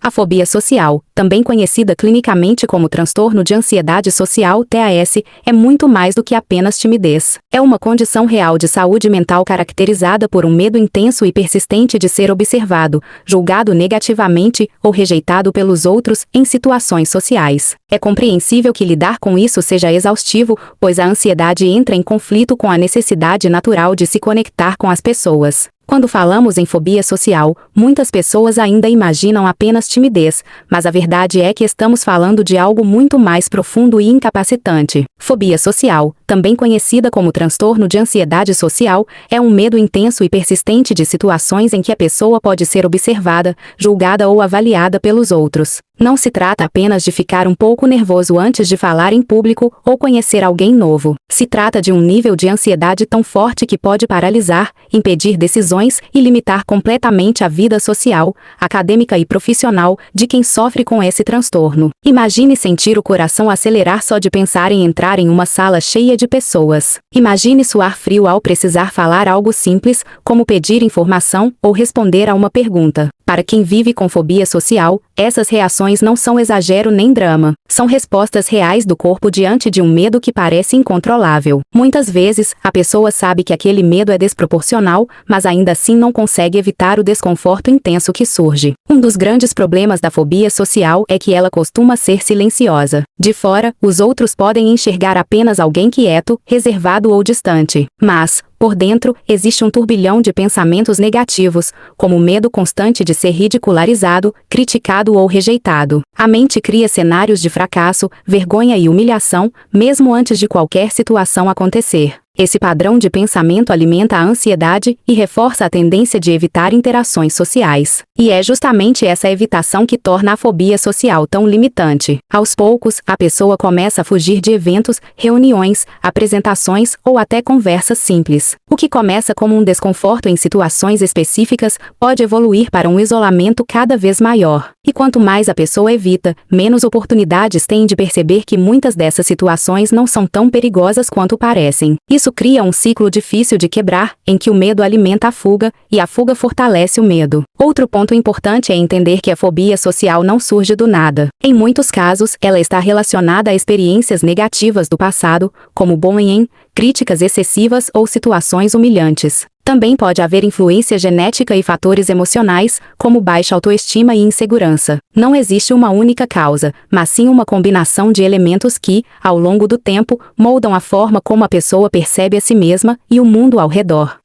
A fobia social, também conhecida clinicamente como transtorno de ansiedade social (TAS), é muito mais do que apenas timidez. É uma condição real de saúde mental caracterizada por um medo intenso e persistente de ser observado, julgado negativamente ou rejeitado pelos outros em situações sociais. É compreensível que lidar com isso seja exaustivo, pois a ansiedade entra em conflito com a necessidade natural de se conectar com as pessoas. Quando falamos em fobia social, muitas pessoas ainda imaginam apenas timidez, mas a verdade é que estamos falando de algo muito mais profundo e incapacitante. Fobia social, também conhecida como transtorno de ansiedade social, é um medo intenso e persistente de situações em que a pessoa pode ser observada, julgada ou avaliada pelos outros. Não se trata apenas de ficar um pouco nervoso antes de falar em público ou conhecer alguém novo. Se trata de um nível de ansiedade tão forte que pode paralisar, impedir decisões e limitar completamente a vida social, acadêmica e profissional de quem sofre com esse transtorno. Imagine sentir o coração acelerar só de pensar em entrar em uma sala cheia de pessoas. Imagine suar frio ao precisar falar algo simples, como pedir informação ou responder a uma pergunta. Para quem vive com fobia social, essas reações não são exagero nem drama. São respostas reais do corpo diante de um medo que parece incontrolável. Muitas vezes, a pessoa sabe que aquele medo é desproporcional, mas ainda assim não consegue evitar o desconforto intenso que surge. Um dos grandes problemas da fobia social é que ela costuma ser silenciosa. De fora, os outros podem enxergar apenas alguém quieto, reservado ou distante. Mas, por dentro, existe um turbilhão de pensamentos negativos, como o medo constante de ser ridicularizado, criticado ou rejeitado. A mente cria cenários de fracasso, vergonha e humilhação, mesmo antes de qualquer situação acontecer. Esse padrão de pensamento alimenta a ansiedade e reforça a tendência de evitar interações sociais. E é justamente essa evitação que torna a fobia social tão limitante. Aos poucos, a pessoa começa a fugir de eventos, reuniões, apresentações ou até conversas simples. O que começa como um desconforto em situações específicas pode evoluir para um isolamento cada vez maior. E quanto mais a pessoa evita, menos oportunidades tem de perceber que muitas dessas situações não são tão perigosas quanto parecem. Isso cria um ciclo difícil de quebrar, em que o medo alimenta a fuga, e a fuga fortalece o medo. Outro ponto importante é entender que a fobia social não surge do nada. Em muitos casos, ela está relacionada a experiências negativas do passado, como bullying, críticas excessivas ou situações humilhantes. Também pode haver influência genética e fatores emocionais, como baixa autoestima e insegurança. Não existe uma única causa, mas sim uma combinação de elementos que, ao longo do tempo, moldam a forma como a pessoa percebe a si mesma e o mundo ao redor.